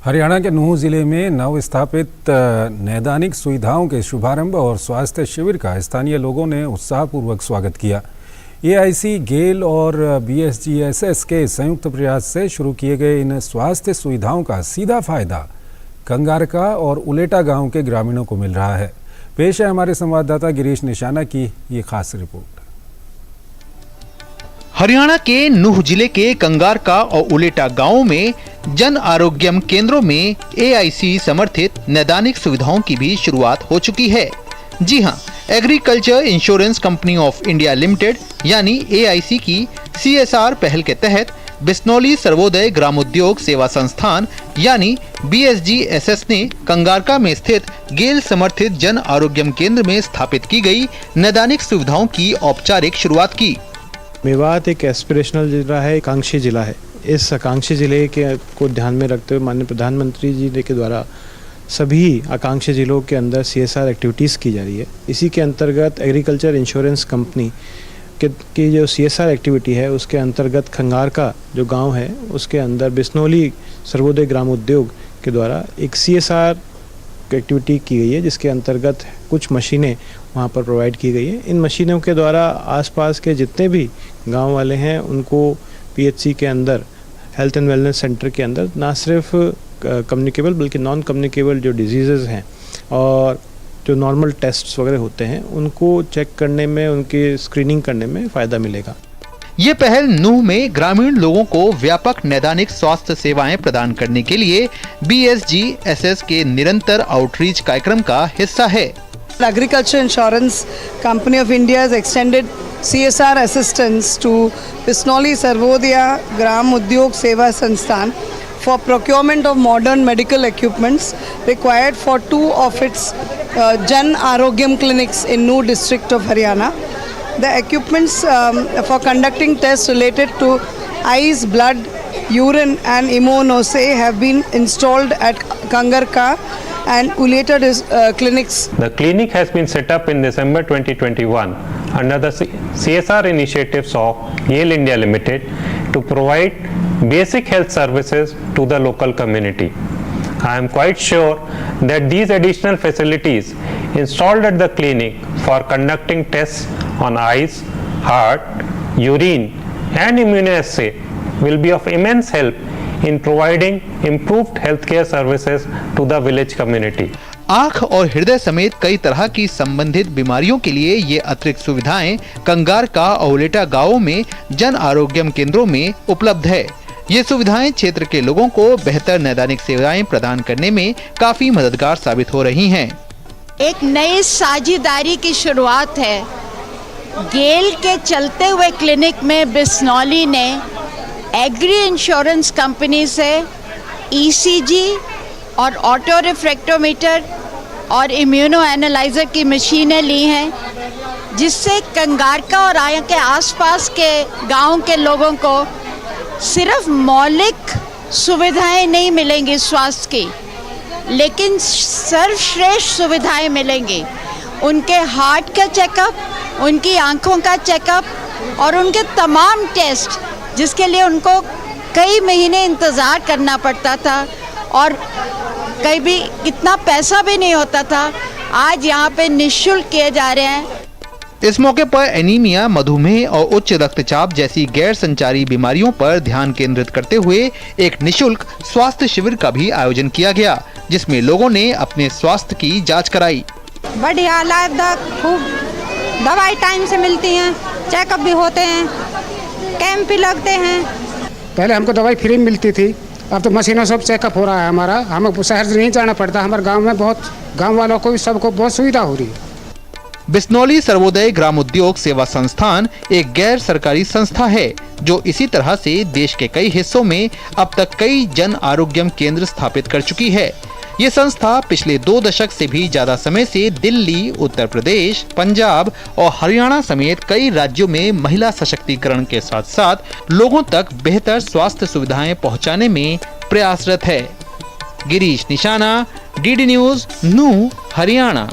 हरियाणा के नूंह जिले में नव स्थापित नैदानिक सुविधाओं के शुभारंभ और स्वास्थ्य शिविर का स्थानीय लोगों ने उत्साहपूर्वक स्वागत किया। एआईसी, गेल और बीएसजीएसएस के संयुक्त प्रयास से शुरू किए गए इन स्वास्थ्य सुविधाओं का सीधा फायदा कंगारका और उलेटा गांव के ग्रामीणों को मिल रहा है। पेश है हमारे संवाददाता गिरीश निशाना की ये खास रिपोर्ट। हरियाणा के नूंह जिले के कंगारका और उलेटा गांवों में जन आरोग्यम केंद्रों में एआईसी समर्थित नैदानिक सुविधाओं की भी शुरुआत हो चुकी है। जी हां, agriculture insurance company of India limited यानी एआईसी की सीएसआर पहल के तहत बिस्नौली सर्वोदय ग्रामोद्योग सेवा संस्थान यानी बीएसजीएसएस ने कंगारका में स्थित गेल समर्थित जन आरोग्यम केंद्र में स्थापित की गई नैदानिक सुविधाओं की औपचारिक शुरुआत की। मेवात एक एस्पिरेशनल जिला है, आकांक्षी जिला है। इस आकांक्षी जिले के को ध्यान में रखते हुए माननीय प्रधानमंत्री जी के द्वारा सभी आकांक्षी जिलों के अंदर सीएसआर एक्टिविटीज़ की जा रही है। इसी के अंतर्गत एग्रीकल्चर इंश्योरेंस कंपनी की जो सीएसआर एक्टिविटी है उसके अंतर्गत कंगारका जो गांव है उसके अंदर बिस्नौली सर्वोदय ग्रामोद्योग के द्वारा एक सीएसआर एक्टिविटी की गई है, जिसके अंतर्गत कुछ मशीनें वहाँ पर प्रोवाइड की गई है। इन मशीनों के द्वारा आसपास के जितने भी गांव वाले हैं उनको पीएचसी के अंदर हेल्थ एंड वेलनेस सेंटर के अंदर ना सिर्फ कम्युनिकेबल बल्कि नॉन कम्युनिकेबल जो डिजीज़ हैं और जो नॉर्मल टेस्ट्स वगैरह होते हैं उनको चेक करने में, उनकी स्क्रीनिंग करने में फ़ायदा मिलेगा। ये पहल नूंह में ग्रामीण लोगों को व्यापक नैदानिक स्वास्थ्य सेवाएं प्रदान करने के लिए बीएसजीएसएस के निरंतर आउटरीच कार्यक्रम का हिस्सा है। Agriculture Insurance Company of India has extended CSR assistance to Bisnoli Sarvodaya Gram Udyog Seva Sansthan for procurement of modern medical equipments required for 2 of its Jan Arogyam clinics in Nuh district of Haryana. The equipments for conducting tests related to eyes, blood, urine and immunoassay have been installed at Kangarka and Uleta clinics. The clinic has been set up in December 2021 under the CSR initiatives of Yale India Limited to provide basic health services to the local community. I am quite sure that these additional facilities installed at the clinic for conducting tests on eyes, heart, urine and immunoassay will be of immense help in providing improved healthcare services to the village community. आँख और हृदय समेत कई तरह की संबंधित बीमारियों के लिए ये अतिरिक्त सुविधाएं कंगारका और उलेटा गांवों में जन आरोग्यम केंद्रों में उपलब्ध है। ये सुविधाएं क्षेत्र के लोगों को बेहतर नैदानिक सेवाएं प्रदान करने में काफी मददगार साबित हो रही हैं। एक नई साझेदारी की शुरुआत है। गेल के चलते हुए क्लिनिक में बिस्नौली ने एग्री इंश्योरेंस कंपनी से ईसीजी और ऑटो रिफ्रैक्टोमीटर और इम्यूनो एनालाइजर की मशीनें ली हैं, जिससे कंगारका और आया के आसपास के गांव के लोगों को सिर्फ मौलिक सुविधाएं नहीं मिलेंगी स्वास्थ्य की, लेकिन सर्वश्रेष्ठ सुविधाएं मिलेंगी। उनके हार्ट का चेकअप, उनकी आंखों का चेकअप और उनके तमाम टेस्ट, जिसके लिए उनको कई महीने इंतज़ार करना पड़ता था और कहीं भी इतना पैसा भी नहीं होता था, आज यहाँ पे निःशुल्क किए जा रहे हैं। इस मौके पर एनीमिया, मधुमेह और उच्च रक्तचाप जैसी गैर संचारी बीमारियों पर ध्यान केंद्रित करते हुए एक निःशुल्क स्वास्थ्य शिविर का भी आयोजन किया गया, जिसमें लोगों ने अपने स्वास्थ्य की जांच कराई। बढ़िया हालात, खूब दवाई टाइम से मिलती हैं, चेकअप भी होते हैं, कैंप भी लगते हैं। पहले हमको दवाई फ्री में मिलती थी, अब तो मशीनों सब चेकअप हो रहा है हमारा। हमें शहर से नहीं जाना पड़ता, हमारे गांव में बहुत, गांव वालों को भी सबको बहुत सुविधा हो रही है। बिस्नौली सर्वोदय ग्रामोद्योग सेवा संस्थान एक गैर सरकारी संस्था है जो इसी तरह से देश के कई हिस्सों में अब तक कई जन आरोग्यम केंद्र स्थापित कर चुकी है। ये संस्था पिछले 2 दशक से भी ज्यादा समय से दिल्ली, उत्तर प्रदेश, पंजाब और हरियाणा समेत कई राज्यों में महिला सशक्तिकरण के साथ साथ लोगों तक बेहतर स्वास्थ्य सुविधाएं पहुंचाने में प्रयासरत है। गिरीश निशाना, डीडी न्यूज़, नूंह, हरियाणा।